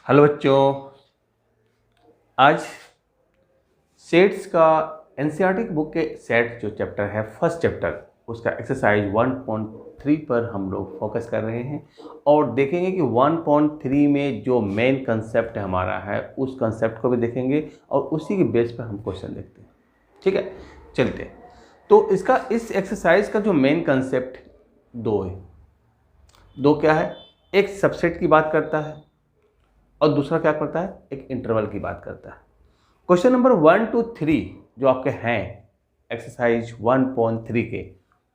Hello बच्चों, आज sets का एनसीईआरटी की बुक के सेट जो चैप्टर है फर्स्ट चैप्टर उसका एक्सरसाइज 1.3 पर हम लोग फोकस कर रहे हैं और देखेंगे कि 1.3 में जो मेन कंसेप्ट हमारा है उस कंसेप्ट को भी देखेंगे और उसी के बेस पर हम क्वेश्चन देखते हैं। ठीक है, चलते हैं। तो इसका इस एक्सरसाइज का जो मेन कंसेप्ट दो है। दो क्या है? एक सबसेट की बात करता है और दूसरा क्या करता है, एक इंटरवल की बात करता है। क्वेश्चन नंबर 1 to 3 जो आपके हैं एक्सरसाइज 1.3 के,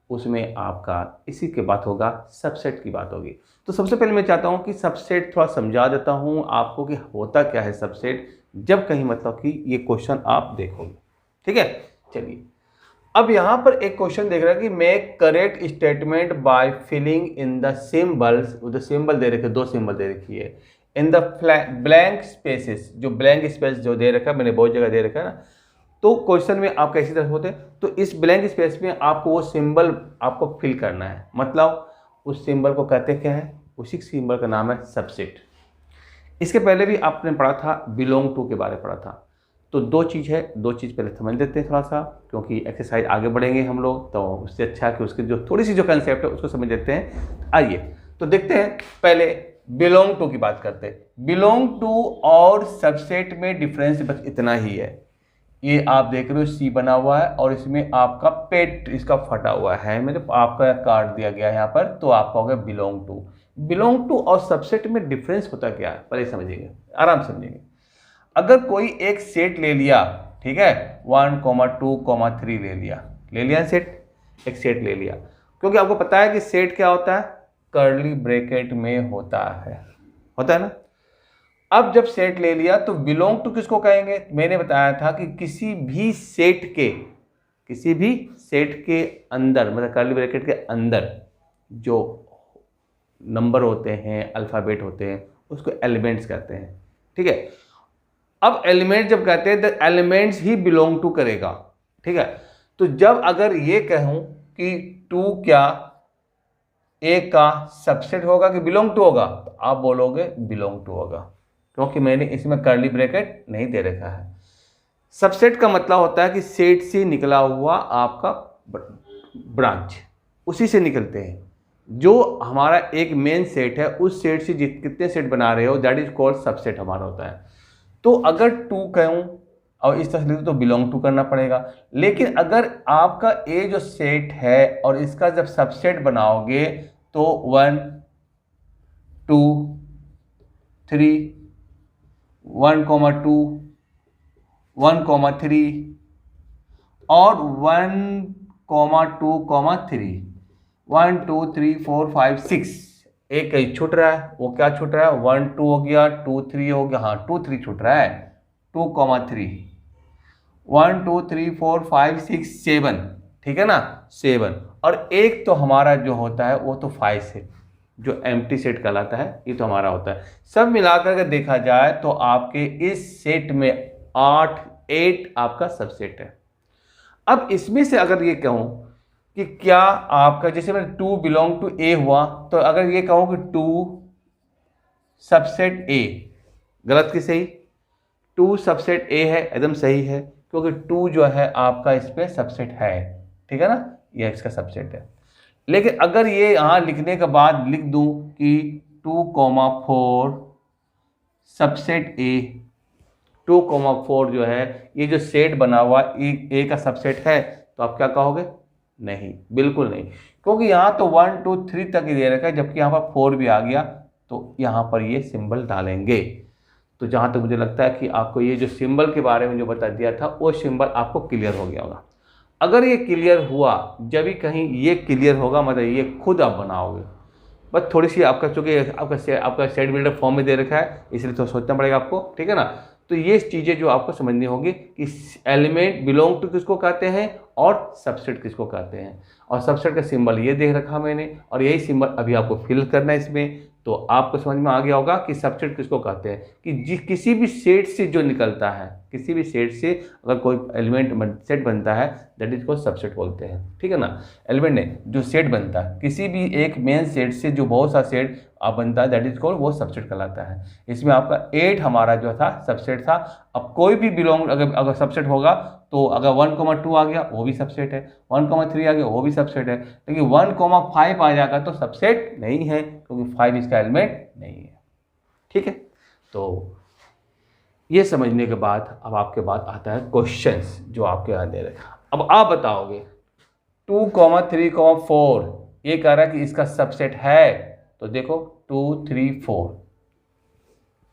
उसमें आपका इसी के बात होगा, सबसेट की बात होगी। तो सबसे पहले मैं चाहता हूं कि सबसेट थोड़ा समझा देता हूं आपको कि होता क्या है सबसेट, जब कहीं मतलब कि ये क्वेश्चन आप देखोगे। ठीक है, चलिए। अब यहां पर एक क्वेश्चन देख रहा है कि make correct statement by filling in the symbols. उधर सिंबल दे रखे, दो सिंबल दे रखी है इन द ब्लैंक स्पेसेस। जो ब्लैंक स्पेस जो दे रखा है, मैंने बहुत जगह दे रखा है ना, तो क्वेश्चन में आप कैसी तरह होते हैं, तो इस ब्लैंक स्पेस में आपको वो सिंबल आपको फिल करना है। मतलब उस सिंबल को कहते क्या है, उसी सिंबल का नाम है सबसेट। इसके पहले भी आपने पढ़ा था बिलोंग टू के बारे में पढ़ा था। तो दो चीज़ है, दो चीज़ पहले समझ लेते हैं थोड़ा सा, क्योंकि एक्सरसाइज आगे बढ़ेंगे हम लोग, तो उससे अच्छा कि उसकी जो थोड़ी सी जो कंसेप्ट है उसको समझ लेते हैं। आइए तो देखते हैं। पहले बिलोंग टू की बात करते हैं। बिलोंग टू और सबसेट में डिफरेंस बस इतना ही है। ये आप देख रहे हो सी बना हुआ है और इसमें आपका पेट इसका फटा हुआ है, मेरे आपका काट दिया गया है यहाँ पर, तो आपका हो गया बिलोंग टू। बिलोंग टू और सबसेट में डिफरेंस होता क्या है पहले समझिएगा, आराम समझेंगे। अगर कोई एक सेट ले लिया, ठीक है, 1, 2, 3 ले लिया सेट, एक सेट ले लिया, क्योंकि आपको पता है कि सेट क्या होता है, कर्ली ब्रैकेट में होता है ना। अब जब सेट ले लिया तो बिलोंग टू किसको कहेंगे? मैंने बताया था कि किसी भी सेट के अंदर, मतलब कर्ली ब्रैकेट के अंदर जो नंबर होते हैं, अल्फाबेट होते हैं, उसको एलिमेंट्स कहते हैं। ठीक है, अब एलिमेंट जब कहते हैं तो एलिमेंट्स ही बिलोंग टू करेगा। ठीक है, तो जब अगर ये कहूं कि 2 क्या ए का सबसेट होगा कि बिलोंग टू होगा, तो आप बोलोगे बिलोंग टू होगा, क्योंकि मैंने इसमें कर्ली ब्रैकेट नहीं दे रखा है। सबसेट का मतलब होता है कि सेट से निकला हुआ आपका ब्रांच, उसी से निकलते हैं। जो हमारा एक मेन सेट है, उस सेट से कितने सेट बना रहे हो, दैट इज कॉल्ड सबसेट हमारा होता है। तो अगर 2 कहूं और इस तरह से तो बिलोंग टू करना पड़ेगा। लेकिन अगर आपका ये जो सेट है और इसका जब सबसेट बनाओगे तो 1, 2, 3, 1, 2, 1, 3 और 1, 2, 3, 1, 2, 3, 4, 5, 6, एक कहीं छूट रहा है, वो क्या छूट रहा है, 1, 2 हो गया, 2, 3 हो गया, हाँ 2, 3 छूट रहा है, 2, 3, 1, 2, 3, 4, 5, 6, 7, ठीक है ना, 7। और एक तो हमारा जो होता है वो तो 5 सेट, जो एम्प्टी सेट कहलाता है, ये तो हमारा होता है। सब मिलाकर के देखा जाए तो आपके इस सेट में 8 आपका सबसेट है। अब इसमें से अगर ये कहूं कि क्या आपका, जैसे मैंने 2 बिलोंग टू ए हुआ, तो अगर ये कहूं कि 2 सबसेट ए, गलत कि सही? 2 सबसेट ए है, एकदम सही है, क्योंकि 2 जो है आपका इस पे सबसेट है, ठीक है ना, ये इसका सबसेट है। लेकिन अगर ये यहां लिखने के बाद लिख दूं कि 2, 4 सबसेट ए, 2, 4 जो है ये जो सेट बना हुआ ए का सबसेट है, तो आप क्या कहोगे? नहीं, बिल्कुल नहीं, क्योंकि यहाँ तो 1, 2, 3 तक ही दे रखा है, जबकि यहाँ पर 4 भी आ गया, तो यहाँ पर ये सिंबल डालेंगे। तो जहाँ तक मुझे लगता है कि आपको ये जो सिंबल के बारे में जो बता दिया था, वो सिंबल आपको क्लियर हो गया होगा। अगर ये क्लियर हुआ, जब भी कहीं ये क्लियर होगा, मतलब ये खुद आप बनाओगे। बस थोड़ी सी आपका, चूँकि आपका सेट बिल्डर फॉर्म में दे रखा है, इसलिए तो सोचना पड़ेगा आपको, ठीक है ना। तो ये चीज़ें जो आपको समझनी होगी कि एलिमेंट बिलोंग टू किसको कहते हैं और सबसेट किसको कहते हैं, और सबसेट का सिंबल ये देख रखा मैंने, और यही सिंबल अभी आपको फिल करना है इसमें। तो आपको समझ में आ गया होगा कि सबसेट किसको कहते हैं, कि किसी भी सेट से जो निकलता है, किसी भी सेट से अगर कोई एलिमेंट सेट बनता है, दैट इज को सबसेट बोलते हैं। ठीक है ना, एलिमेंट नहीं, जो सेट बनता है किसी भी एक मेन सेट से जो बहुत सा सेट बनता है, दैट इज कॉल्ड, वो सबसेट कहलाता है। इसमें आपका 8 हमारा जो था सबसेट था। अब कोई भी बिलोंग अगर सबसेट होगा तो अगर 1,2 आ गया वो भी सबसेट है, 1,3 आ गया वो भी सबसेट है, लेकिन 1,5 आ जाएगा तो सबसेट नहीं है, क्योंकि 5 इसका एलिमेंट नहीं है। ठीक है, तो ये समझने के बाद अब आपके पास आता है क्वेश्चंस जो आपके यहाँ दे रहे हैं। अब आप बताओगे 2, 3, 4 ये कह रहा है कि इसका सबसेट है, तो देखो 2, 3, 4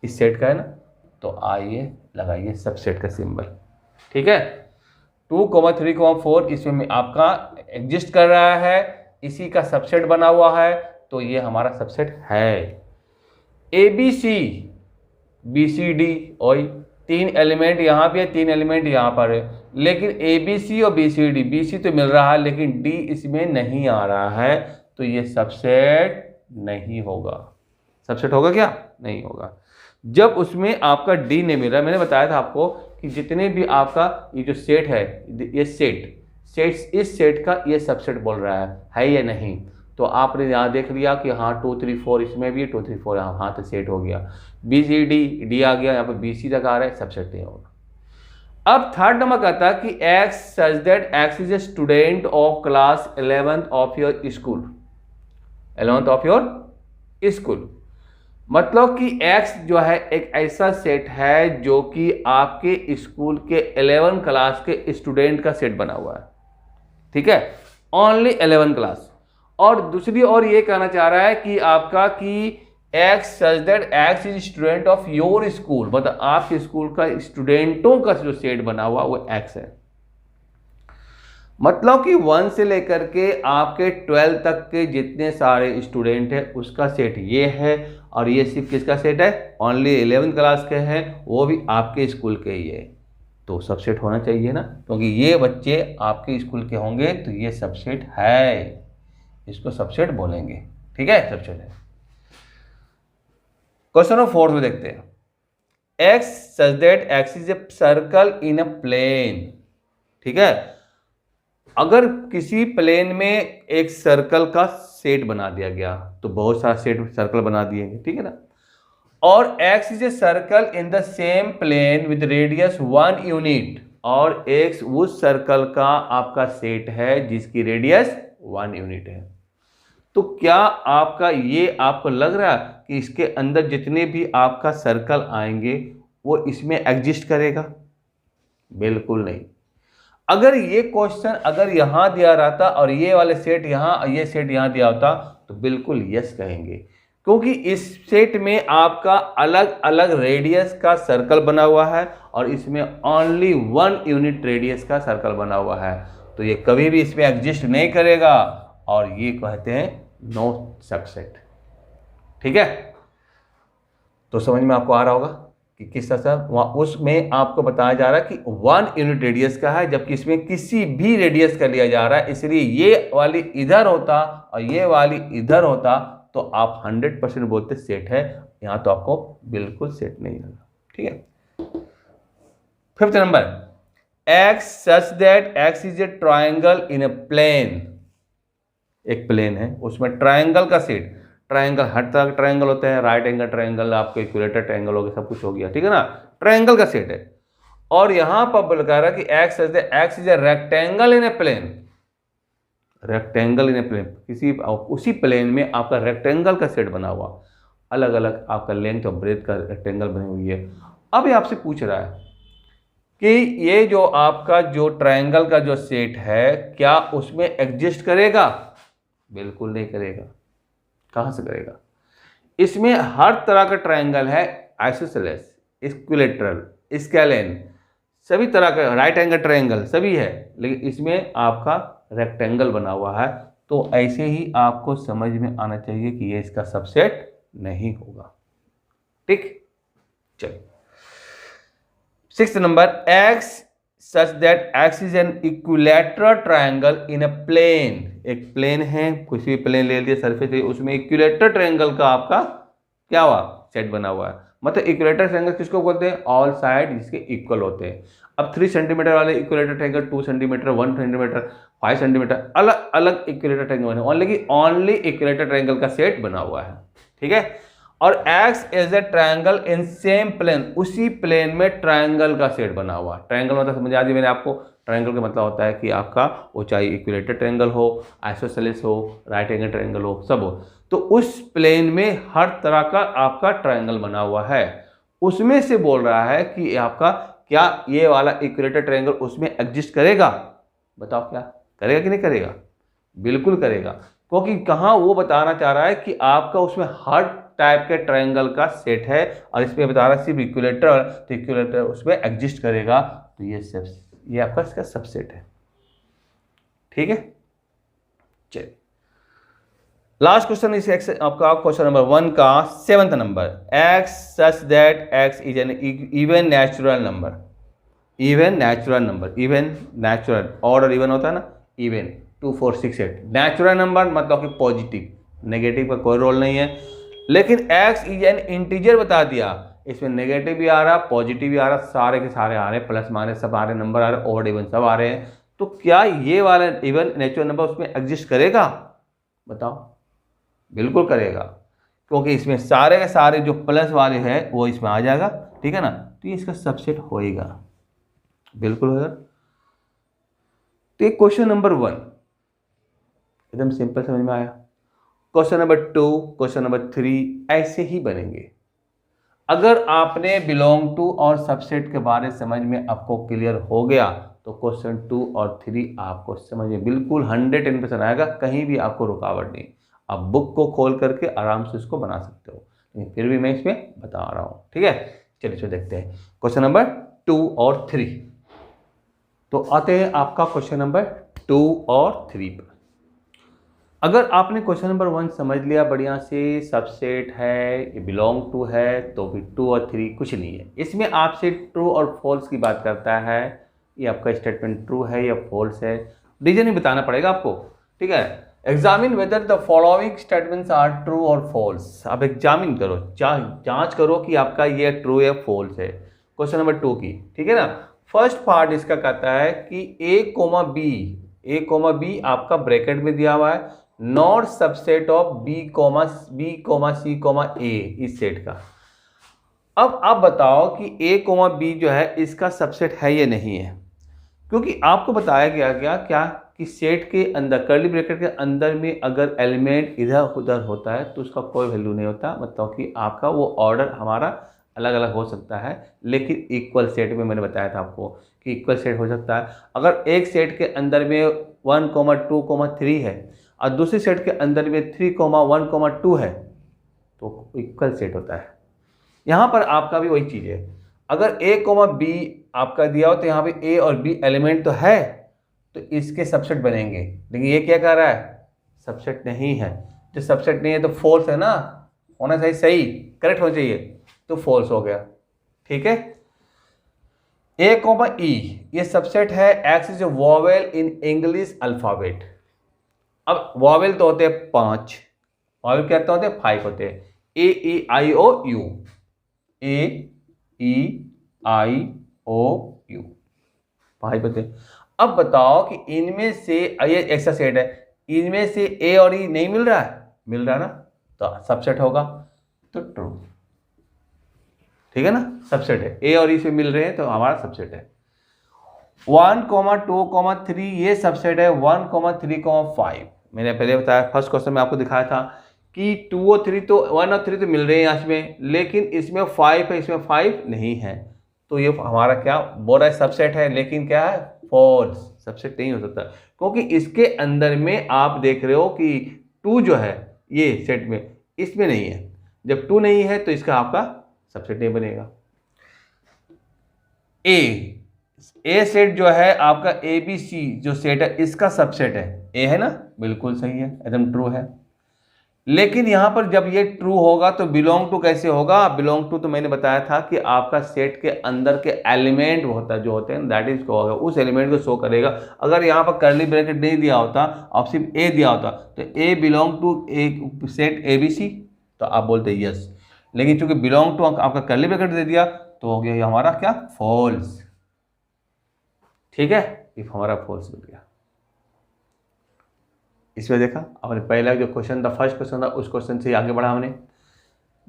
इस सेट का है ना, तो आइए लगाइए सबसेट का सिंबल। ठीक है, 2, 3, 4 इसमें आपका एग्जिस्ट कर रहा है, इसी का सबसेट बना हुआ है, तो ये हमारा सबसेट है। ABC BCD और 3 एलिमेंट यहाँ पे है, 3 एलिमेंट यहाँ पर है, लेकिन ABC और BC तो मिल रहा है, लेकिन D इसमें नहीं आ रहा है, तो ये सबसेट नहीं होगा। सबसेट होगा क्या? नहीं होगा। जब उसमें आपका D नहीं मिल रहा, मैंने बताया था आपको कि जितने भी आपका ये जो सेट है, ये सेट्स इस सेट का ये सबसेट बोल रहा है या नहीं? तो आपने यहाँ देख लिया कि हाँ 2, 3, 4 इसमें भी 2, 3, 4 यहाँ, हाँ तो सेट हो गया। BCD आ गया, यहाँ पर BC तक आ रहा है, सबसेट नहीं होगा। अब थर्ड नंबर कहता है कि X such that X is a student of class 11th of your school, 11th of your school, मतलब कि X जो है एक ऐसा सेट है जो कि आपके स्कूल के 11 क्लास के स्टूडेंट का सेट बना हुआ है। ठीक है, ओनली 11 क्लास। और दूसरी ओर ये कहना चाह रहा है कि आपका कि X such that X is student of your school, मतलब आपके स्कूल का स्टूडेंटों का जो सेट बना हुआ वो X है। मतलब कि 1 से लेकर के आपके 12 तक के जितने सारे स्टूडेंट हैं उसका सेट ये है, और ये सिर्फ किसका सेट है? ओनली 11 क्लास के हैं, वो भी आपके स्कूल के ही है, तो सबसेट होना चाहिए ना, क्योंकि ये बच्चे आपके स्कूल के होंगे, तो ये सबसेट है, इसको सबसेट बोलेंगे। ठीक है, सबसेट है। क्वेश्चन नंबर 4 में देखते हैं, X such that X is a circle in a plane. ठीक है, अगर किसी प्लेन में एक सर्कल का सेट बना दिया गया, तो बहुत सारा सेट सर्कल बना दिए, ठीक है ना, और X is a circle in the same plane with radius 1 unit, और X उस सर्कल का आपका सेट है जिसकी रेडियस 1 यूनिट है, तो क्या आपका ये आपको लग रहा है कि इसके अंदर जितने भी आपका सर्कल आएंगे वो इसमें एग्जिस्ट करेगा? बिल्कुल नहीं। अगर ये क्वेश्चन अगर यहाँ दिया रहता और ये वाले सेट यहाँ, ये सेट यहाँ दिया होता, तो बिल्कुल यस कहेंगे, क्योंकि इस सेट में आपका अलग अलग रेडियस का सर्कल बना हुआ है, और इसमें ओनली 1 यूनिट रेडियस का सर्कल बना हुआ है, तो ये कभी भी इसमें एग्जिस्ट नहीं करेगा, और ये कहते हैं नो सबसेट। ठीक है, तो समझ में आपको आ रहा होगा कि किस तरह से वहाँ उसमें आपको बताया जा रहा है कि 1 यूनिट रेडियस का है, जबकि इसमें किसी भी रेडियस का लिया जा रहा है, इसलिए ये वाली इधर होता और ये वाली इधर होता, तो आप 100% बोलते सेट है। यहाँ तो आपको बिल्कुल सेट नहीं लगा। ठीक है, 5th number, X such that X is a triangle in a plane. एक प्लेन है, उसमें ट्राइंगल का सेट, ट्राइंगल हर तरह का ट्राइंगल होते हैं, राइट एंगल ट्राइंगल, आपके इक्विलेटर ट्राइंगल हो गया, सब कुछ हो गया, ठीक है ना, ट्राइंगल का सेट है। और यहां पर बता रहा है कि X is a rectangle in a plane, rectangle in a plane, किसी उसी प्लेन में आपका रेक्टेंगल का सेट बना हुआ, अलग अलग आपका लेंथ और ब्रेथ का रेक्टेंगल बनी हुई है। अब ये आपसे पूछ रहा है कि ये जो आपका जो ट्राइंगल का जो सेट है, क्या उसमें एग्जिस्ट करेगा? बिल्कुल नहीं करेगा। कहां से करेगा? इसमें हर तरह का ट्राइंगल है, आइसोसेलेस, इक्विलेटरल, स्केलेन, सभी तरह का, राइट एंगल ट्राइंगल सभी है, लेकिन इसमें आपका रेक्टेंगल बना हुआ है, तो ऐसे ही आपको समझ में आना चाहिए कि ये इसका सबसेट नहीं होगा। ठीक, चलिए 6th number, X such that X is an equilateral triangle in a plane. एक प्लेन है, किसी भी प्लेन ले लिया, सरफेस है, उसमें इक्विलेटरल ट्राइंगल का आपका क्या हुआ, सेट बना हुआ है। मतलब इक्विलेटरल ट्रायंगल किसको बोलते हैं, ऑल साइड जिसके इक्वल होते हैं। अब 3 सेंटीमीटर वाले equilateral triangle, 2 centimetre, 1 centimetre, 5 centimetre, अलग अलग इक्विलेटरल ट्रायंगल बने, ओनली इक्विलेटरल ट्रायंगल का सेट बना हुआ है, ठीक है। और x is a triangle in same plane, उसी प्लेन में ट्रायंगल का सेट बना हुआ। ट्रायंगल मतलब समझ आ गई मैंने आपको, ट्रायंगल का मतलब होता है कि आपका वो चाहे इक्विलेटरल ट्रायंगल हो, आइसोसेलेस हो, राइट एंगल ट्रायंगल हो, सब हो, तो उस प्लेन में हर तरह का आपका ट्रायंगल बना हुआ है। उसमें से बोल रहा है कि आपका क्या ये वाला इक्विलेटरल ट्रायंगल उसमें एग्जिस्ट करेगा, बताओ क्या करेगा कि नहीं करेगा, बिल्कुल करेगा। क्योंकि कहाँ वो बताना चाह रहा है कि आपका उसमें हर टाइप के ट्रायंगल का सेट है, और इसमें बता रहा है सिर्फ इक्विलेटर, तो इक्विलेटर उसमें एग्जिस्ट करेगा, तो ये आपका इसका सबसेट है, ठीक है। चलिए लास्ट क्वेश्चन इस आपका क्वेश्चन नंबर 1 का 7th number, x such that x is an even natural number. Even natural number, even natural, order even होता है ना, इवन 2 4 6 8, नेचुरल नंबर मतलब कि पॉजिटिव, नेगेटिव का कोई रोल नहीं है। लेकिन x इज एन इंटीजर बता दिया, इसमें नेगेटिव भी आ रहा, पॉजिटिव भी आ रहा, सारे के सारे आ रहे हैं, प्लस माइनस सब आ रहे हैं, नंबर आ रहे हैं, ऑड इवन सब आ रहे हैं। तो क्या ये वाला इवन नेचुरल नंबर उसमें एग्जिस्ट करेगा, बताओ, बिल्कुल करेगा, क्योंकि इसमें सारे के सारे जो प्लस वाले हैं वो इसमें आ जाएगा, ठीक है ना, तो ये इसका सबसेट होएगा, बिल्कुल होगा। तो क्वेश्चन नंबर 1 एकदम सिंपल समझ में आया। क्वेश्चन नंबर 2, क्वेश्चन नंबर 3 ऐसे ही बनेंगे। अगर आपने बिलोंग टू और सबसेट के बारे समझ में आपको क्लियर हो गया, तो क्वेश्चन 2 और 3 आपको समझ में बिल्कुल 110% आएगा, कहीं भी आपको रुकावट नहीं। आप बुक को खोल करके आराम से इसको बना सकते हो, लेकिन फिर भी मैं इसमें बता रहा हूँ, ठीक है। चलिए देखते हैं क्वेश्चन नंबर 2 और 3। तो आते हैं आपका क्वेश्चन नंबर 2 और 3 पर। अगर आपने क्वेश्चन नंबर 1 समझ लिया बढ़िया से, सबसेट है, ये बिलोंग टू है, तो फिर 2 और 3 कुछ नहीं है। इसमें आपसे ट्रू और फॉल्स की बात करता है, ये आपका स्टेटमेंट ट्रू है या फॉल्स है, रीजन ही बताना पड़ेगा आपको, ठीक है। Examine whether the following statements are true और फॉल्स। आप एग्जामिन करो, जांच करो कि आपका ये ट्रू या फॉल्स है। क्वेश्चन नंबर 2 की, ठीक है ना। फर्स्ट पार्ट इसका कहता है कि ए कोमा बी आपका ब्रैकेट में दिया हुआ है, not subset of b comma c comma a, इस सेट का। अब आप बताओ कि ए कोमा बी जो है इसका सबसेट है या नहीं है, क्योंकि आपको बताया गया क्या कि सेट के अंदर, कर्ली ब्रैकेट के अंदर में अगर एलिमेंट इधर उधर होता है तो उसका कोई वैल्यू नहीं होता, मतलब कि आपका वो ऑर्डर हमारा अलग अलग हो सकता है, लेकिन इक्वल सेट में मैंने बताया था आपको कि इक्वल सेट हो सकता है। अगर एक सेट के अंदर में 1, 2, 3 है और दूसरे सेट के अंदर में 3, 1, 2 है, तो इक्वल सेट होता है। यहाँ पर आपका भी वही चीज़ है, अगर ए कोमा बी आपका दिया हो तो यहाँ पे ए और बी एलिमेंट तो है, तो इसके सबसेट बनेंगे, लेकिन ये क्या कह रहा है, सबसेट नहीं है। जो सबसेट नहीं है तो फॉल्स है ना, होना चाहिए सही, करेक्ट होना चाहिए, तो फॉल्स हो गया, ठीक है। ए कोमा ई ये सबसेट है, x is vowel in English alphabet. अब वॉवेल तो होते हैं 5, वॉवेल क्या होते हैं 5 होते हैं, ए ई आई ओ you, A E I O you, 5 होते हैं। अब बताओ कि इनमें से ये ऐसा सेट है, इनमें से ए और ई नहीं मिल रहा है, मिल रहा है ना, तो सबसेट होगा, तो ट्रू, ठीक है ना, सबसेट है, ए और ई से मिल रहे हैं तो हमारा सबसेट है। 1, 2, 3 ये सबसेट है, 1, 3, 5 मैंने पहले बताया, फर्स्ट क्वेश्चन में आपको दिखाया था कि 2 और 3 तो 1 और 3 तो मिल रहे हैं इसमें, लेकिन इसमें 5 है, इसमें 5 नहीं है, तो ये हमारा क्या बोल रहा है, सबसेट है, लेकिन क्या है, फॉल्स, सबसेट नहीं हो सकता, क्योंकि इसके अंदर में आप देख रहे हो कि 2 जो है ये सेट में, इसमें नहीं है। जब 2 नहीं है तो इसका आपका सबसेट नहीं बनेगा। ए सेट जो है आपका ए बी सी जो सेट है इसका सबसेट है, ए है ना, बिल्कुल सही है, एकदम ट्रू है। लेकिन यहां पर जब ये ट्रू होगा तो बिलोंग टू कैसे होगा, बिलोंग टू तो मैंने बताया था कि आपका सेट के अंदर के एलिमेंट होता जो होते हैं दैट इज को होगा, उस एलिमेंट को शो करेगा। अगर यहाँ पर कर्ली ब्रैकेट नहीं दिया होता और सिर्फ ए दिया होता तो a belong to a set a b c, तो आप बोलते यस। लेकिन चूंकि बिलोंग टू आपका कर्ली ब्रैकेट दे दिया तो हो गया ये हमारा क्या, फॉल्स। ठीक है, इफ हमारा फॉल्स बन गया। इसमें देखा हमने पहला जो क्वेश्चन था, फर्स्ट क्वेश्चन था, उस क्वेश्चन से आगे बढ़ा हमने।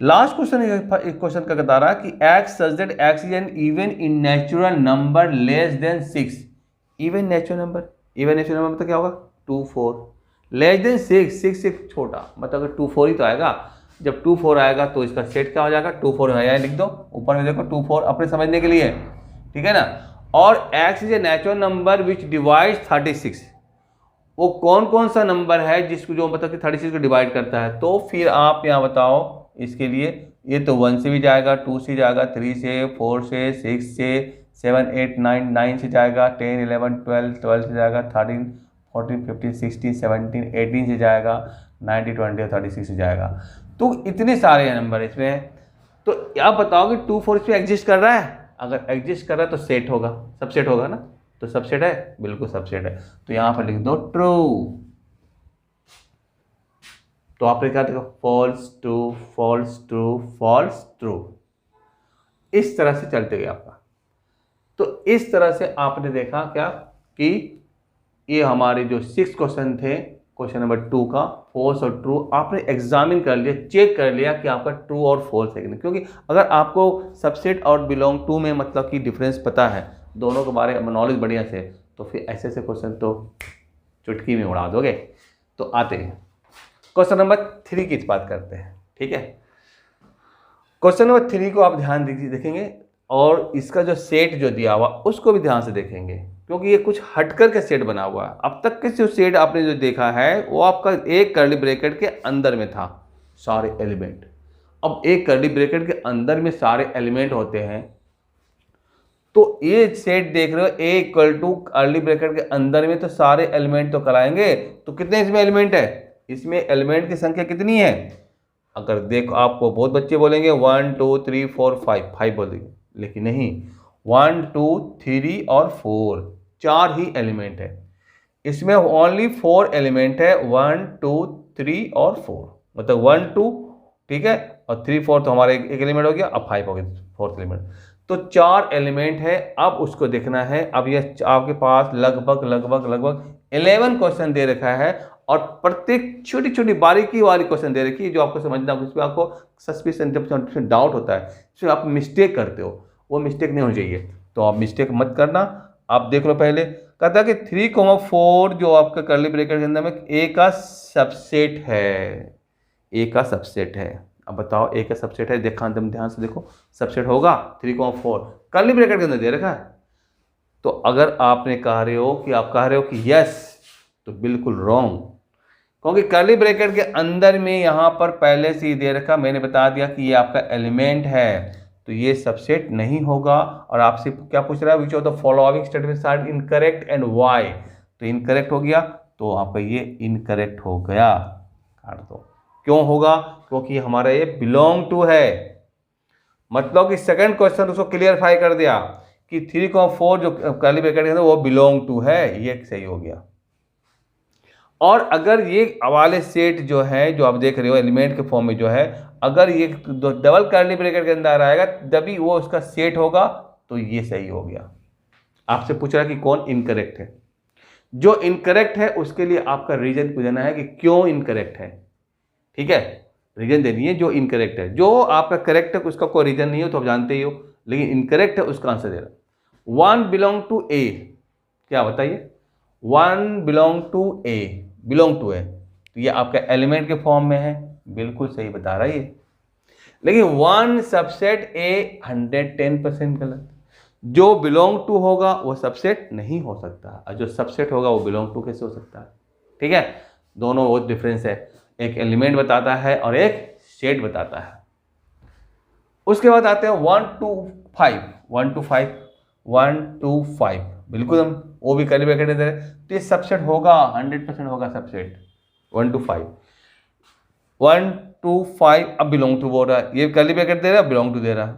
लास्ट क्वेश्चन, एक क्वेश्चन का बता रहा कि x such that x is an even in natural number less than 6। Even natural number, even natural number मतलब क्या होगा, 2 4, लेस देन 6, 6 से छोटा, मतलब अगर 2 4 ही तो आएगा। जब 2 4 आएगा तो इसका सेट क्या हो जाएगा, 2 4 है, लिख दो ऊपर में, देखो 2 4 अपने समझने के लिए, ठीक है ना। और x is a natural number which divide 36, वो कौन कौन सा नंबर है जिसको जो मतलब कि 36 को डिवाइड करता है। तो फिर आप यहाँ बताओ इसके लिए, ये तो 1 से भी जाएगा, 2 से जाएगा, 3 से, 4 से, 6 से, 7 8 9 9 से जाएगा, 10 11 12 12 से जाएगा, 13 14 15 16 17 18 से जाएगा, 19 20 और 36 से जाएगा। तो इतने सारे नंबर इसमें। तो आप बताओ कि 2 4 इसमें एग्जिस्ट कर रहा है, अगर एग्जिस्ट कर रहा है तो सेट होगा, सबसेट होगा ना। तो सबसेट है, बिल्कुल सबसेट है। तो यहां पर लिख दो ट्रू। तो आपने क्या देखो, false true false true false true, इस तरह से चलते गए आपका। तो इस तरह से आपने देखा क्या कि ये हमारे जो 6 क्वेश्चन थे, क्वेश्चन नंबर 2 का फॉल्स और ट्रू आपने एग्जामिन कर लिया, चेक कर लिया कि आपका ट्रू और फॉल्स है कि नहीं। क्योंकि अगर आपको सबसेट और बिलोंग टू में मतलब कि डिफरेंस पता है, दोनों के बारे में नॉलेज बढ़िया से, तो फिर ऐसे ऐसे क्वेश्चन तो चुटकी में उड़ा दोगे। तो आते हैं क्वेश्चन नंबर 3 की बात करते हैं, ठीक है। क्वेश्चन नंबर 3 को आप ध्यान देखेंगे और इसका जो सेट जो दिया हुआ उसको भी ध्यान से देखेंगे, क्योंकि ये कुछ हटकर के सेट बना हुआ है। अब तक के जो सेट आपने जो देखा है वो आपका एक कर्ली ब्रैकेट के अंदर में था सारे एलिमेंट। अब एक कर्ली ब्रैकेट के अंदर में सारे एलिमेंट होते हैं, तो ये सेट देख रहे हो ए इक्वल टू कर्ली ब्रैकेट के अंदर में, तो सारे एलिमेंट तो कराएंगे। तो कितने इसमें एलिमेंट है, इसमें एलिमेंट की संख्या कितनी है। अगर देखो आपको बहुत बच्चे बोलेंगे 1 2 3 4 5 बोल देंगे, लेकिन नहीं, 1 2 3 और 4, 4 ही एलिमेंट है। इसमें ओनली 4 एलिमेंट है, 1 2 3 और 4, मतलब 1 2, ठीक है, और 3 4 तो हमारा एक एलिमेंट हो गया, अब 5 हो गया फोर्थ एलिमेंट। तो 4 एलिमेंट है, अब उसको देखना है। अब ये आपके पास लगभग 11 क्वेश्चन दे रखा है, और प्रत्येक छोटी छोटी बारीकी वाली क्वेश्चन दे रखी है जो आपको समझना, उसमें आपको सस्पिशन डाउट होता है, इसमें आप मिस्टेक करते हो, वो मिस्टेक नहीं होनी चाहिए। तो आप मिस्टेक मत करना। आप देख लो, पहले कहता है कि 3,4 जो आपका कर्ली ब्रैकेट के अंदर में ए का सबसेट है, ए का सबसेट है। अब बताओ ए का सबसेट है, देखा ध्यान से देखो, सबसेट होगा 3,4 कर्ली ब्रैकेट के अंदर दे रखा है। तो अगर आपने कह रहे हो कि यस, तो बिल्कुल रॉन्ग, क्योंकि कर्ली ब्रैकेट के अंदर में यहां पर पहले से ही दे रखा, मैंने बता दिया कि ये आपका एलिमेंट है, तो ये सबसेट नहीं होगा। और आपसे क्या पूछ रहा है, which of the following statements are incorrect and why. तो इनकरेक्ट हो गया, तो आपका ये इनकरेक्ट हो गया, काट दो। क्यों होगा, क्योंकि हमारा ये बिलोंग टू है। मतलब कि सेकंड क्वेश्चन उसको क्लियरफाई कर दिया कि 3,4 जो कर्ली ब्रैकेट के अंदर वो बिलोंग टू है, ये सही हो गया। और अगर ये वाले सेट जो है, जो आप देख रहे हो एलिमेंट के फॉर्म में जो है, अगर ये डबल कर्ली ब्रैकेट के अंदर आएगा तभी वो उसका सेट होगा, तो ये सही हो गया। आपसे पूछ रहा है कि कौन इनकरेक्ट है, जो इनकरेक्ट है उसके लिए आपका रीजन पूछना है कि क्यों इनकरेक्ट है, ठीक है, रीजन देनी है जो इनकरेक्ट है। जो आपका करेक्ट है उसका कोई रीजन नहीं हो तो आप जानते ही हो, लेकिन इनकरेक्ट है उसका आंसर दे रहा। 1 बिलोंग टू ए, क्या बताइए, 1 belong to a, belong to है, तो ये आपका एलिमेंट के फॉर्म में है, बिल्कुल सही बता रहा है ये। लेकिन 1 सबसेट ए 110% गलत। जो बिलोंग टू होगा वो सबसेट नहीं हो सकता, और जो सबसेट होगा वो बिलोंग टू कैसे हो सकता है, ठीक है। दोनों बहुत डिफरेंस है, एक एलिमेंट बताता है और एक सेट बताता है। उसके बाद आते हैं 1 to 5, 1 to 5, 1 to 5, बिल्कुल हम वो भी कर्ली ब्रैकेट दे रहे, तो ये सबसेट होगा, 100% होगा सबसेट 1 to 5। 1 to 5 अब बिलोंग टू बोल रहा है, ये कर्ली ब्रैकेट दे रहा है, बिलोंग टू दे रहा है,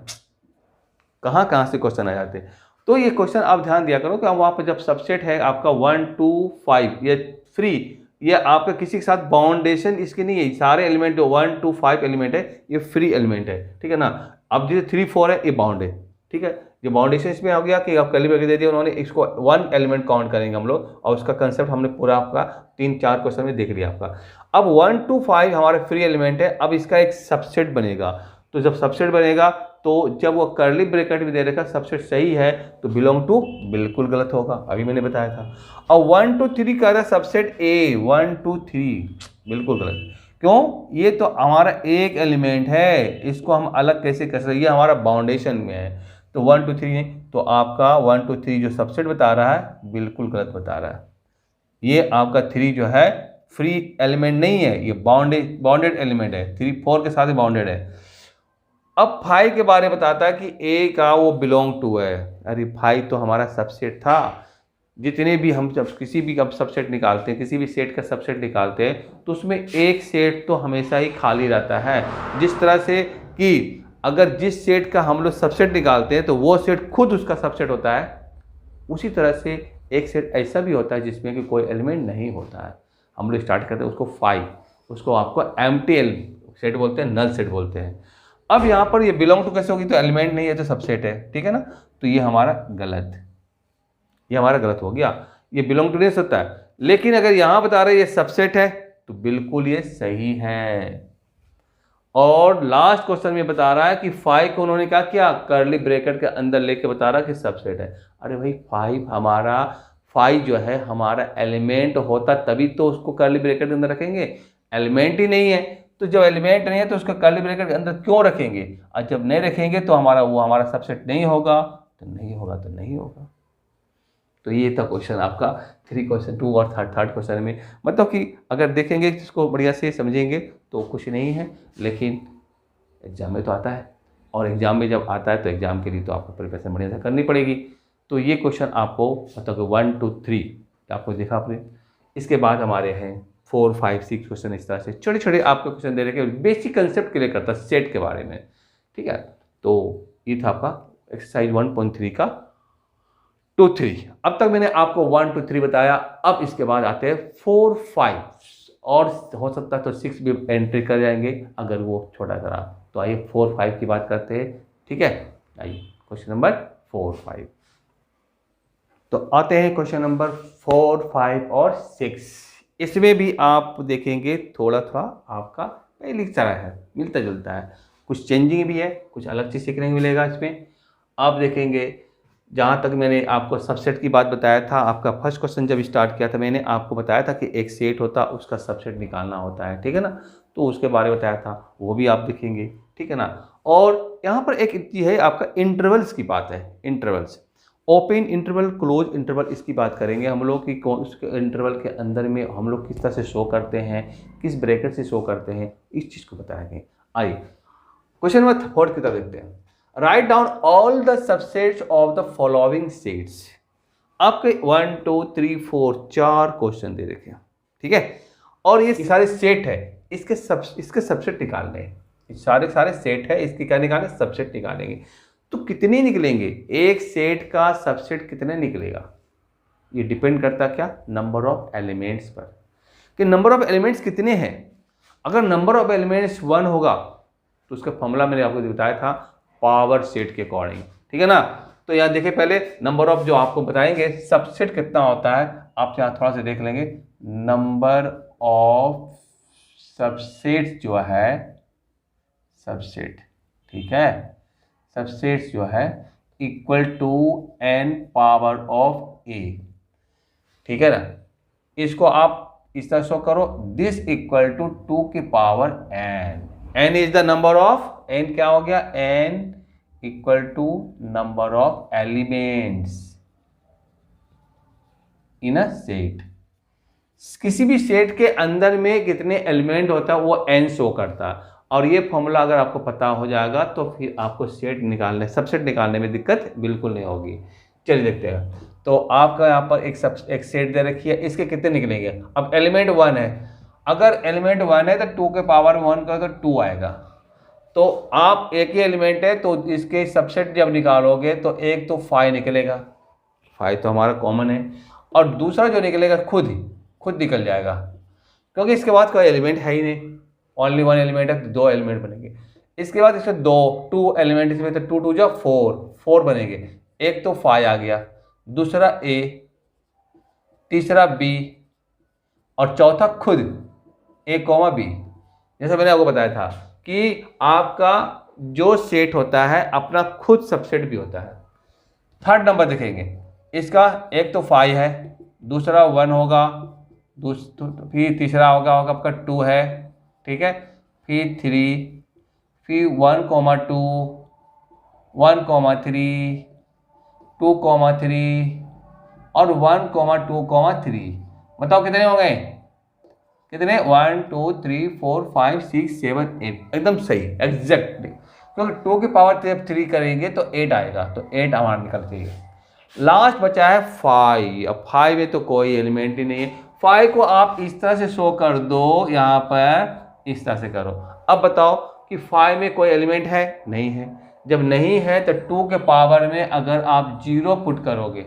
कहाँ से क्वेश्चन आ जाते हैं। तो ये क्वेश्चन आप ध्यान दिया करो कि वहाँ पर जब सबसेट है आपका 1 to 5 ये फ्री, ये आपका किसी के साथ बाउंडेशन इसके नहीं है, सारे एलिमेंट 1 to 5 एलिमेंट है, ये फ्री एलिमेंट है, ठीक है ना। अब जैसे 3 4 है ये बाउंड है, ठीक है। जो बाउंडेशन इसमें हो गया कि आप कर्ली ब्रैकेट दे दिया उन्होंने, इसको 1 एलिमेंट काउंट करेंगे हम लोग, और उसका कंसेप्ट हमने पूरा आपका 3-4 क्वेश्चन में देख लिया आपका। अब 1 to 5 हमारे फ्री एलिमेंट है, अब इसका एक सबसेट बनेगा। तो जब सबसेट बनेगा तो जब वो कर्ली ब्रैकेट भी दे रखा सबसेट सही है तो बिलोंग टू बिल्कुल गलत होगा, अभी मैंने बताया था। और 1 to 3 कह रहा है सबसेट ए, 1 to 3 बिल्कुल गलत। क्यों? ये तो हमारा एक एलिमेंट है, इसको हम अलग कैसे कर सकते, ये हमारा बाउंडेशन में है। तो 1 to 3 नहीं, तो आपका 1 to 3 जो सबसेट बता रहा है बिल्कुल गलत बता रहा है। ये आपका 3 जो है फ्री एलिमेंट नहीं है, ये बाउंडेड एलिमेंट है, 3 4 के साथ ही बाउंडेड है। अब 5 के बारे में बताता है कि ए का वो बिलोंग टू है। अरे 5 तो हमारा सबसेट था, जितने भी हम जब किसी भी अब सबसेट निकालते हैं, किसी भी सेट का सबसेट निकालते हैं तो उसमें एक सेट तो हमेशा ही खाली रहता है। जिस तरह से कि अगर जिस सेट का हम लोग सबसेट निकालते हैं तो वो सेट खुद उसका सबसेट होता है, उसी तरह से एक सेट ऐसा भी होता है जिसमें कि कोई एलिमेंट नहीं होता है। हम लोग स्टार्ट करते हैं उसको 5, उसको आपको एम्प्टी सेट बोलते हैं, नल सेट बोलते हैं। अब यहाँ पर ये बिलोंग टू कैसे होगी, तो एलिमेंट नहीं है तो सबसेट है, ठीक है ना। तो ये हमारा गलत हो गया, ये बिलोंग टू नहीं सकता है। लेकिन अगर यहाँ बता रहे ये सबसेट है तो बिल्कुल ये सही है। और लास्ट क्वेश्चन में बता रहा है कि 5 को उन्होंने क्या किया, कर्ली ब्रैकेट के अंदर लेके बता रहा है कि सबसेट है। अरे भाई 5 जो है हमारा एलिमेंट होता तभी तो उसको कर्ली ब्रैकेट के अंदर रखेंगे, एलिमेंट ही नहीं है तो जब एलिमेंट नहीं है तो उसको कर्ली ब्रैकेट के अंदर क्यों रखेंगे, और जब नहीं रखेंगे तो हमारा सबसेट नहीं होगा, तो नहीं होगा। तो ये था क्वेश्चन आपका 3 क्वेश्चन 2 और थर्ड क्वेश्चन में। मतलब कि अगर देखेंगे इसको बढ़िया से समझेंगे तो कुछ नहीं है, लेकिन एग्जाम में तो आता है, और एग्जाम में जब आता है तो एग्जाम के लिए तो आपको प्रिपरेशन बढ़िया से करनी पड़ेगी। तो ये क्वेश्चन आपको मतलब 1 to 3 आपको देखा आपने। इसके बाद हमारे हैं 4 5 6 क्वेश्चन, इस तरह से छोटे छोटे आपको क्वेश्चन दे रखे, बेसिक कंसेप्ट क्लियर करता है सेट के बारे में, ठीक है। तो ये था आपका एक्सरसाइज 1.3 का 2 3। अब तक मैंने आपको 1 to 3 बताया। अब इसके बाद आते हैं 4 5, और हो सकता है तो 6 भी एंट्री कर जाएंगे अगर वो छोटा करा। तो आइए 4 5 की बात करते हैं, ठीक है। आइए क्वेश्चन नंबर 4 5। तो आते हैं क्वेश्चन नंबर 4 5 और 6। इसमें भी आप देखेंगे थोड़ा आपका पहले की तरह है, मिलता जुलता है, कुछ चेंजिंग भी है, कुछ अलग चीज़ सीखने को मिलेगा इसमें। आप देखेंगे जहाँ तक मैंने आपको सबसेट की बात बताया था, आपका फर्स्ट क्वेश्चन जब स्टार्ट किया था मैंने आपको बताया था कि एक सेट होता उसका सबसेट निकालना होता है, ठीक है ना। तो उसके बारे में बताया था, वो भी आप देखेंगे, ठीक है ना। और यहाँ पर एक चीज़ है आपका इंटरवल्स की बात है, intervals, open interval close interval, इसकी बात करेंगे हम लोग कि कौन उसके इंटरवल के अंदर में हम लोग किस तरह से शो करते हैं, किस ब्रैकेट से शो करते हैं, इस चीज़ को बताएंगे। आइए क्वेश्चन नंबर 4 की तरफ देखते हैं। Write down all the subsets of the following sets. आपके 1 2 3 4 4 क्वेश्चन दे रखे हैं, ठीक है। और ये सारे सेट है, इसके सबसेट निकालने हैं, सारे सेट है, इसके क्या निकालने, सबसेट निकालेंगे। तो कितने निकलेंगे, एक सेट का सबसेट कितने निकलेगा, ये डिपेंड करता क्या, नंबर ऑफ एलिमेंट्स पर, कि नंबर ऑफ एलिमेंट्स कितने हैं। अगर नंबर ऑफ एलिमेंट्स 1 होगा तो उसका फॉर्मूला मैंने आपको बताया था पावर सेट के अकॉर्डिंग, ठीक है ना। तो यहाँ देखिए पहले नंबर ऑफ जो आपको बताएंगे सबसेट कितना होता है, आप यहाँ थोड़ा सा देख लेंगे। नंबर ऑफ सबसेट जो है, सबसेट, ठीक है, सबसेट्स जो है equal to n power of a, ठीक है ना। इसको आप इस तरह शो करो, दिस इक्वल टू 2 की power n is the number of, n क्या हो गया, n equal to number of elements in a set. किसी भी सेट के अंदर में कितने एलिमेंट होता है वो n शो करता है, और ये फॉर्मूला अगर आपको पता हो जाएगा तो फिर आपको सेट निकालने, सबसेट निकालने में दिक्कत बिल्कुल नहीं होगी। चलिए देखते हैं। तो आपका यहाँ पर एक सेट दे रखी है, इसके कितने निकलेंगे। अब एलिमेंट 1 है, अगर एलिमेंट 1 है तो 2 के पावर 1 का तो 2 आएगा। तो आप एक ही एलिमेंट है तो इसके सबसेट जब निकालोगे तो एक तो 5 निकलेगा, 5 तो हमारा कॉमन है, और दूसरा जो निकलेगा खुद निकल जाएगा, क्योंकि इसके बाद कोई एलिमेंट है ही नहीं, ओनली वन एलिमेंट है, तो दो एलिमेंट बनेंगे। इसके बाद इसमें टू एलिमेंट, इसमें तो टू जा फोर बनेंगे। एक तो 5 आ गया, दूसरा ए, तीसरा बी, और चौथा खुद ए कॉमा बी। जैसे मैंने आपको बताया था कि आपका जो सेट होता है अपना खुद सबसेट भी होता है। थर्ड नंबर देखेंगे, इसका एक तो 5 है, दूसरा 1 होगा, फिर तीसरा होगा आपका 2 है, ठीक है, फिर 3, फिर 1,2, 1,3, 2,3 और 1,2,3। बताओ कितने हो गए? कितने? 1 2 3 4 5 6 7 8। एकदम सही, एग्जैक्टली, क्योंकि 2 की पावर 3 करेंगे तो 8 आएगा, तो 8 हमारा निकल जाएगा। लास्ट बचा है 5। अब 5 में तो कोई एलिमेंट ही नहीं है। 5 को आप इस तरह से शो कर दो, यहाँ पर इस तरह से करो। अब बताओ कि 5 में कोई एलिमेंट है? नहीं है। जब नहीं है तो 2 के पावर में अगर आप 0 पुट करोगे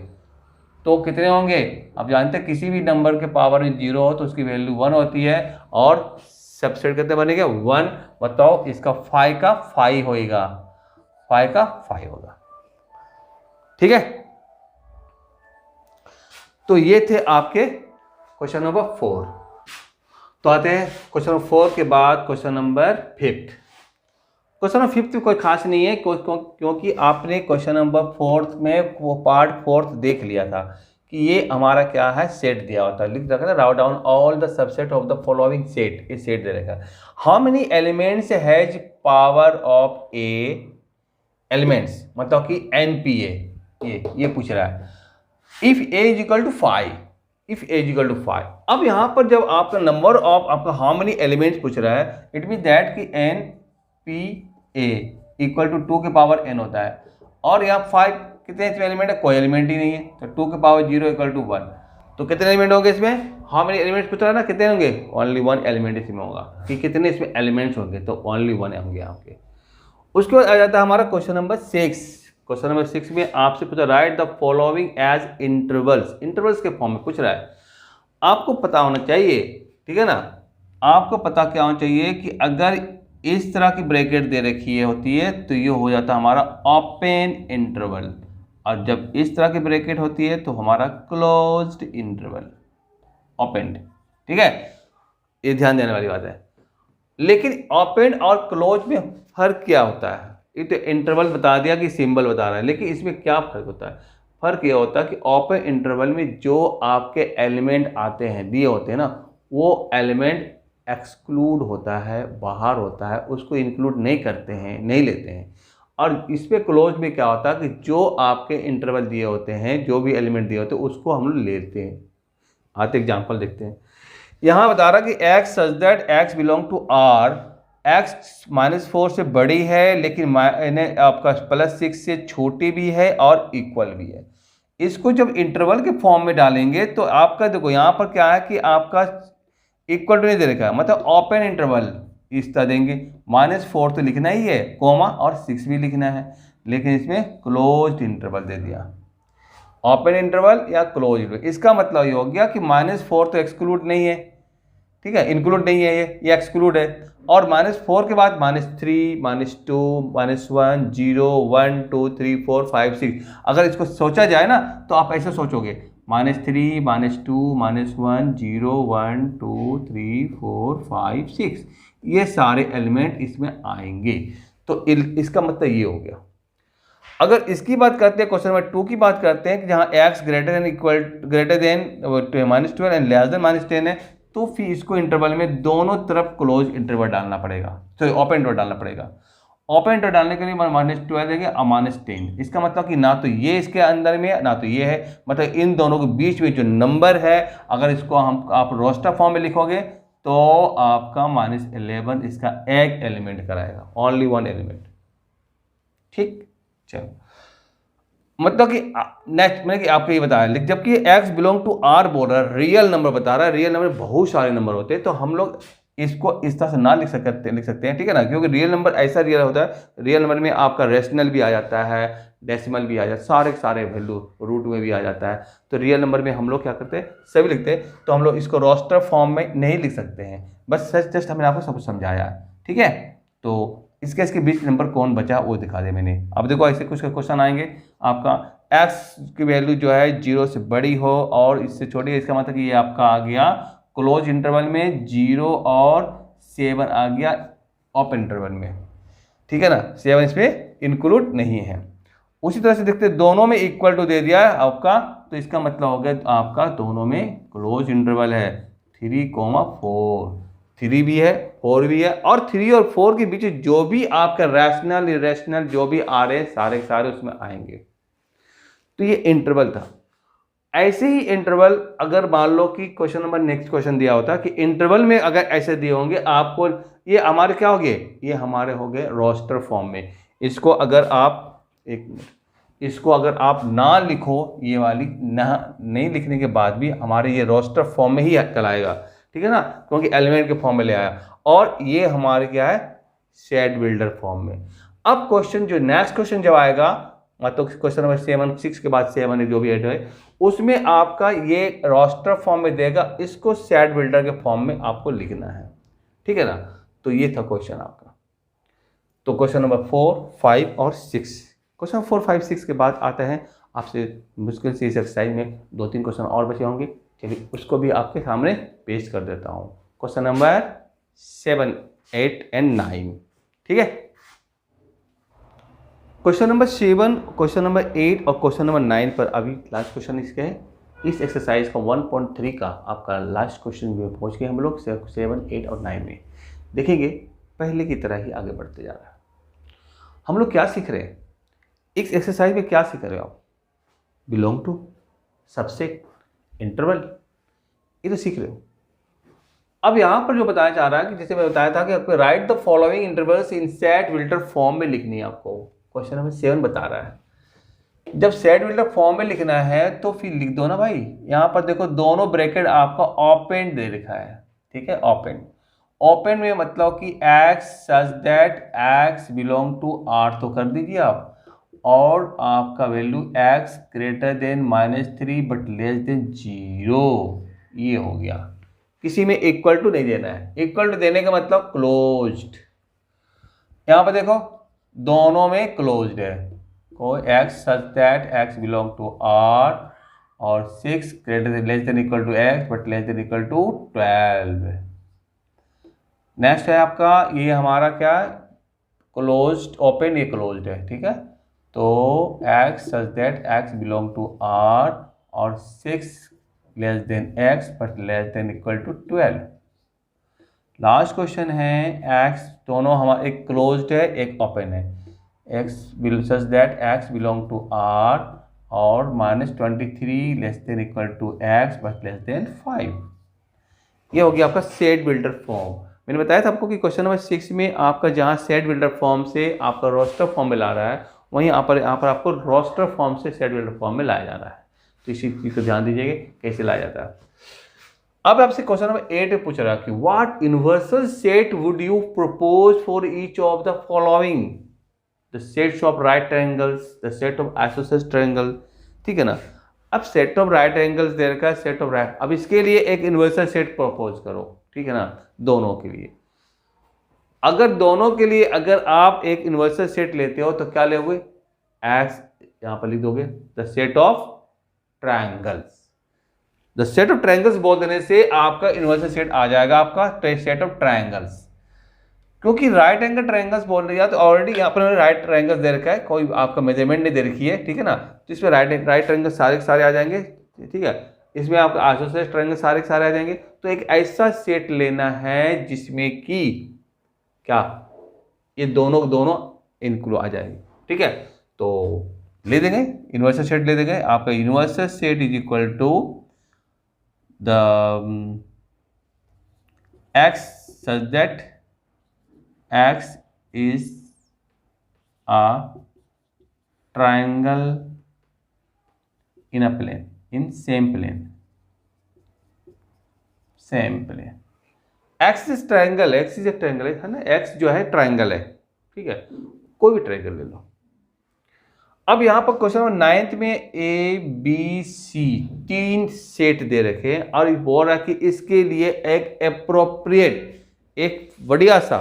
तो कितने होंगे? आप जानते हैं किसी भी नंबर के पावर में 0 हो तो उसकी वैल्यू 1 होती है, और सबसेट कितने बनेगा? 1। बताओ इसका 5 का 5 होगा, 5 का 5 होगा, ठीक है। तो ये थे आपके क्वेश्चन नंबर 4। तो आते हैं क्वेश्चन नंबर 4 के बाद क्वेश्चन नंबर 5। क्वेश्चन नंबर 5 कोई खास नहीं है, क्योंकि आपने क्वेश्चन नंबर 4 में वो पार्ट 4 देख लिया था कि ये हमारा क्या है, सेट दिया होता है। लिख रखा था, wrote down all the subset of the following set. ये सेट दे रखा है। How many elements has power of a elements, मतलब कि NPA, ये पूछ रहा है। If a is equal to 5, if a is equal to 5। अब यहाँ पर जब आपका नंबर ऑफ आपका हाउ मेनी एलिमेंट्स पूछ रहा है, इट मीन दैट कि NPA इक्वल टू 2 के पावर n होता है, और यहाँ 5 कितने इसमें एलिमेंट है? कोई एलिमेंट ही नहीं है, तो 2 के पावर 0 इक्वल टू 1। तो कितने एलिमेंट होंगे इसमें? हाउ मेनी एलिमेंट्स पूछ रहा है ना, कितने होंगे? ओनली 1 एलिमेंट इसमें होगा। कि कितने इसमें एलिमेंट्स होंगे? तो ओनली 1 होंगे आपके। उसके बाद आ जाता है हमारा क्वेश्चन नंबर 6। क्वेश्चन नंबर 6 में आपसे पूछा, write the following as intervals. Intervals के फॉर्म में पूछ रहा है। आपको पता होना चाहिए, ठीक है ना, आपको पता क्या होना चाहिए कि अगर इस तरह की ब्रैकेट दे रखी है होती है तो ये हो जाता है हमारा ओपन इंटरवल, और जब इस तरह की ब्रैकेट होती है तो हमारा क्लोज्ड इंटरवल, ओपन, ठीक है। ये ध्यान देने वाली बात है। लेकिन ओपन और क्लोज में फर्क क्या होता है? ये तो इंटरवल बता दिया कि सिंबल बता रहा है, लेकिन इसमें क्या फर्क होता है? फर्क ये होता है कि ओपन इंटरवल में जो आपके एलिमेंट आते हैं, दिए होते हैं ना, वो एलिमेंट एक्सक्लूड होता है, बाहर होता है, उसको इंक्लूड नहीं करते हैं, नहीं लेते हैं। और इस पे क्लोज में क्या होता है कि जो आपके इंटरवल दिए होते हैं, जो भी एलिमेंट दिए होते हैं, उसको हम लोग लेते हैं। आते एग्जाम्पल देखते हैं। यहाँ बता रहा कि x such that x belong to R, x -4 से बड़ी है लेकिन आपका +6 से छोटी भी है और इक्वल भी है। इसको जब इंटरवल के फॉर्म में डालेंगे तो आपका देखो यहाँ पर क्या है कि आपका इक्वल टू नहीं दे रखा है, मतलब ओपन इंटरवल इस तरह देंगे। -4 तो लिखना ही है, कोमा और 6 भी लिखना है, लेकिन इसमें क्लोज्ड इंटरवल दे दिया, ओपन इंटरवल या क्लोज इंटरवल। इसका मतलब ये हो गया कि -4 तो एक्सक्लूड नहीं है, ठीक है, इंक्लूड नहीं है, ये एक्सक्लूड है। और -4 के बाद -3, -2, -1, 0, 1 2 3 4 5 6। अगर इसको सोचा जाए ना तो आप ऐसे सोचोगे, -3, -2, -1, 0, 1 2 3 4 5 6, ये सारे एलिमेंट इसमें आएंगे। तो इसका मतलब ये हो गया। अगर इसकी बात करते हैं, क्वेश्चन नंबर 2 की बात करते हैं कि जहाँ x greater then -12 and less than -10 है, तो फिर इसको इंटरवल में दोनों तरफ क्लोज इंटरवल डालना पड़ेगा, तो ओपन इंटरवल डालना पड़ेगा। ओपन इंटरवल डालने के लिए -12 देंगे और -10। इसका मतलब कि ना तो ये इसके अंदर में है ना तो ये है, मतलब इन दोनों के बीच में जो नंबर है, अगर इसको आप रोस्टर फॉर्म में लिखोगे तो आपका -11 इसका एक एलिमेंट कराएगा, ओनली 1 एलिमेंट, ठीक। चलो, मतलब कि नेक्स्ट मैंने कि आपको ये बताया, जबकि x बिलोंग टू R बोल रहा है, रियल नंबर बता रहा है। रियल नंबर बहुत सारे नंबर होते हैं, तो हम लोग इसको इस तरह से ना लिख सकते हैं, ठीक है ना, क्योंकि रियल नंबर ऐसा रियल होता है, रियल नंबर में आपका रेशनल भी आ जाता है, डेसिमल भी आ जाता है, सारे सारे वैल्यू रूट में भी आ जाता है। तो रियल नंबर में हम लोग क्या करते हैं, सभी लिखते हैं, तो हम लोग इसको रोस्टर फॉर्म में नहीं लिख सकते हैं, बस जस्ट हमने आपको सब समझाया है, ठीक है। तो इसके बीच नंबर कौन बचा वो दिखा दे मैंने। अब देखो ऐसे कुछ क्वेश्चन आएंगे, आपका एक्स की वैल्यू जो है 0 से बड़ी हो और इससे छोटी है, इसका मतलब ये आपका आ गया क्लोज इंटरवल में, 0 और 7 आ गया ओपन इंटरवल में, ठीक है ना, 7 इसमें इंक्लूड नहीं है। उसी तरह से देखते दोनों में इक्वल टू दे दिया है आपका, तो इसका मतलब हो गया आपका दोनों में क्लोज इंटरवल है, 3,4, 3 भी है 4 भी है, और 3 और 4 के बीच जो भी आपका रैशनल इरेशनल जो भी आ रहे हैं सारे सारे उसमें आएंगे। तो ये इंटरवल था। ऐसे ही इंटरवल अगर मान लो कि क्वेश्चन नंबर नेक्स्ट क्वेश्चन दिया होता कि इंटरवल में अगर ऐसे दिए होंगे आपको, ये हमारे क्या हो गए, ये हमारे हो गए रोस्टर फॉर्म में। इसको अगर आप इसको अगर आप ना लिखो, ये वाली ना नहीं लिखने के बाद भी हमारे ये रोस्टर फॉर्म में ही चलाएगा, ठीक है ना, क्योंकि एलिमेंट के फॉर्म में ले आया, और ये हमारे क्या है सेट बिल्डर फॉर्म में। अब क्वेश्चन जो नेक्स्ट क्वेश्चन जब आएगा, मतलब क्वेश्चन नंबर 7, 6 के बाद 7 जो भी ऐड है, उसमें आपका ये रोस्टर फॉर्म में देगा, इसको सेट बिल्डर के फॉर्म में आपको लिखना है, ठीक है ना। तो ये था क्वेश्चन आपका। तो क्वेश्चन नंबर 4, 5 और 6, क्वेश्चन 4, 5, 6 के बाद आते हैं आपसे मुश्किल से इस एक्सरसाइज में 2-3 क्वेश्चन और बचे होंगे, चलिए उसको भी आपके सामने पेश कर देता हूँ। क्वेश्चन नंबर 7, 8 एंड 9, ठीक है। क्वेश्चन नंबर 7, क्वेश्चन नंबर 8 और क्वेश्चन नंबर 9 पर अभी लास्ट क्वेश्चन इसके है। इस एक्सरसाइज का 1.3 का आपका लास्ट क्वेश्चन में पहुंच गए हम लोग 7, 8 और 9 में। देखेंगे पहले की तरह ही आगे बढ़ते जा रहा है। हम लोग क्या सीख रहे हैं इस एक्सरसाइज में, क्या सीख रहे हो आप, बिलोंग टू, सबसेट, इंटरवल, ये तो सीख रहे हो। अब यहाँ पर जो बताया जा रहा है कि जैसे मैं बताया था कि आपको right the following intervals in set builder form में लिखनी है, आपको क्वेश्चन नंबर 7 बता रहा है। जब सेट बिल्डर फॉर्म में लिखना है तो फिर लिख दो ना भाई, यहाँ पर देखो दोनों ब्रैकेट आपका ओपन दे रखा है, ठीक है, ओपन। ओपन में मतलब कि x such that x belong to R तो कर दीजिए आप, और आपका value x greater than -3 but less than 0, ये हो गया। किसी में इक्वल टू नहीं देना है, इक्वल टू देने का मतलब क्लोज्ड। यहाँ पर देखो दोनों में क्लोज्ड है, कोई x such that x belong to R और 6 greater than less than equal to x but less than equal to 12। Next है आपका ये हमारा क्या है क्लोज्ड, ओपन, ये क्लोज्ड है, ठीक है। तो x such that x belong to R और 6 less than x but less than equal to 12। Last question है x, दोनों हमारा एक क्लोज्ड है एक ओपन है, x such that x belong to R और -23 less than equal to x but less than 5। ये हो गया आपका सेट बिल्डर फॉर्म। मैंने बताया था आपको कि क्वेश्चन नंबर 6 में आपका जहाँ सेट बिल्डर फॉर्म से आपका रोस्टर फॉर्म में ला रहा है, वहीं यहाँ पर आपको रोस्टर फॉर्म से सेट बिल्डर फॉर्म में लाया जा रहा है। तो इसी चीज़ को ध्यान दीजिएगा कैसे लाया जाता है। अब आपसे क्वेश्चन नंबर 8 में पूछ रहा है कि what universal set would you propose for each of the following, the sets of right triangles, the set of isosceles triangle, ठीक है ना। अब सेट ऑफ राइट एंगल्स दे रखा है, सेट ऑफ राइट, अब इसके लिए एक यूनिवर्सल सेट प्रपोज करो, ठीक है ना, दोनों के लिए। अगर दोनों के लिए अगर आप एक यूनिवर्सल सेट लेते हो तो क्या लोगे, एक्स यहां पर लिख दोगे the set of triangles. The set of triangles बोल देने से आपका यूनिवर्सल सेट आ जाएगा आपका सेट ऑफ ट्रायंगल्स, क्योंकि राइट एंगल ट्रायंगल्स बोल रही है तो ऑलरेडी यहाँ पर राइट ट्रायंगल्स दे रखा है, कोई आपका मेजरमेंट नहीं दे रखी है, ठीक है ना। तो इसमें राइट ट्रायंगल सारे के सारे आ जाएंगे, ठीक है। इसमें आपका आइसोसेलेस ट्रायंगल सारे के सारे आ जाएंगे। तो एक ऐसा सेट लेना है जिसमें कि क्या ये दोनों दोनों इनक्लूड आ जाएंगे, ठीक है। तो ले देंगे यूनिवर्सल सेट, ले देंगे आपका universal set is equal to the x such that x is a triangle in a plane, in same plane, x is triangle, x is a triangle है ना, एक्स जो है ट्रायंगल है, ठीक है, कोई भी ट्रायंगल ले लो। अब यहां पर क्वेश्चन नंबर 9 में ए बी सी 3 सेट दे रखे हैं और बोल रहा है कि इसके लिए एक एप्रोप्रिएट, एक बढ़िया सा,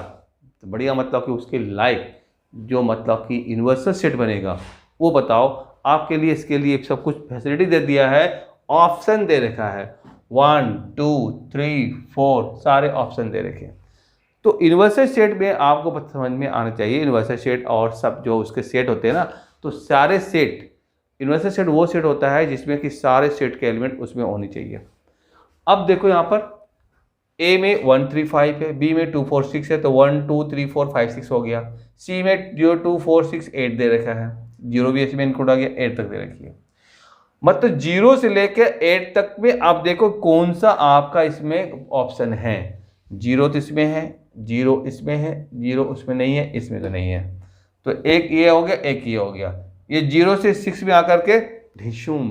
बढ़िया मतलब कि उसके लायक जो मतलब कि यूनिवर्सल सेट बनेगा वो बताओ। आपके लिए इसके लिए सब कुछ फैसिलिटी दे दिया है, ऑप्शन दे रखा है 1 2 3 4 सारे ऑप्शन दे रखे हैं। तो यूनिवर्सल सेट में आपको समझ में आना चाहिए, यूनिवर्सल सेट और सब जो उसके सेट होते हैं ना, तो सारे सेट, यूनिवर्सल सेट वो सेट होता है जिसमें कि सारे सेट के एलिमेंट उसमें होने चाहिए। अब देखो यहाँ पर ए में 1 3 5 है, बी में 2 4 6 है, तो 1 2 3 4 5 6 हो गया। सी में 0 2 4 6 8 दे रखा है, 0 भी इसमें इंक्लूड आ गया, 8 तक दे रखी है। मतलब 0 से लेकर 8 तक में आप देखो कौन सा आपका इसमें ऑप्शन है। 0 तो इसमें है, 0 इसमें है, 0 उसमें नहीं है, इसमें तो नहीं है, तो एक ये हो गया, एक ये हो गया। ये 0 से 6 में आकर के ढिशुम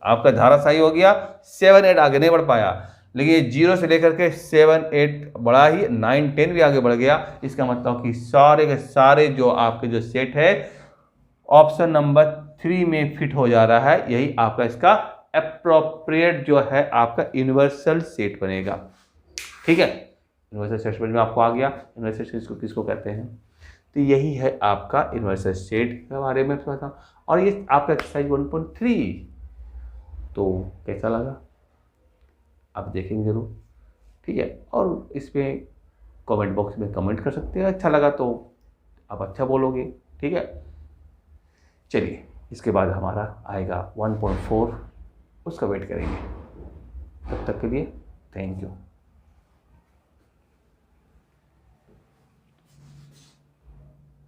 आपका धाराशाही हो गया, 7 8 आगे नहीं बढ़ पाया। लेकिन ये 0 से लेकर के 7 8 बढ़ा ही, 9 10 भी आगे बढ़ गया। इसका मतलब कि सारे के सारे जो आपके जो सेट है ऑप्शन नंबर 3 में फिट हो जा रहा है। यही आपका इसका एप्रोप्रिएट जो है आपका यूनिवर्सल सेट बनेगा। ठीक है, यूनिवर्सल सेट समझ में आपको आ गया। यूनिवर्सल सेट किसको कहते हैं? तो यही है आपका यूनिवर्सल सेट के बारे में पता। और ये आपका एक्सरसाइज 1.3 तो कैसा लगा आप देखेंगे जरूर, ठीक है। और इसमें कमेंट बॉक्स में कमेंट कर सकते हैं, अच्छा लगा तो आप अच्छा बोलोगे, ठीक है। चलिए इसके बाद हमारा आएगा 1.4, उसका वेट करेंगे। तब तक के लिए थैंक यू।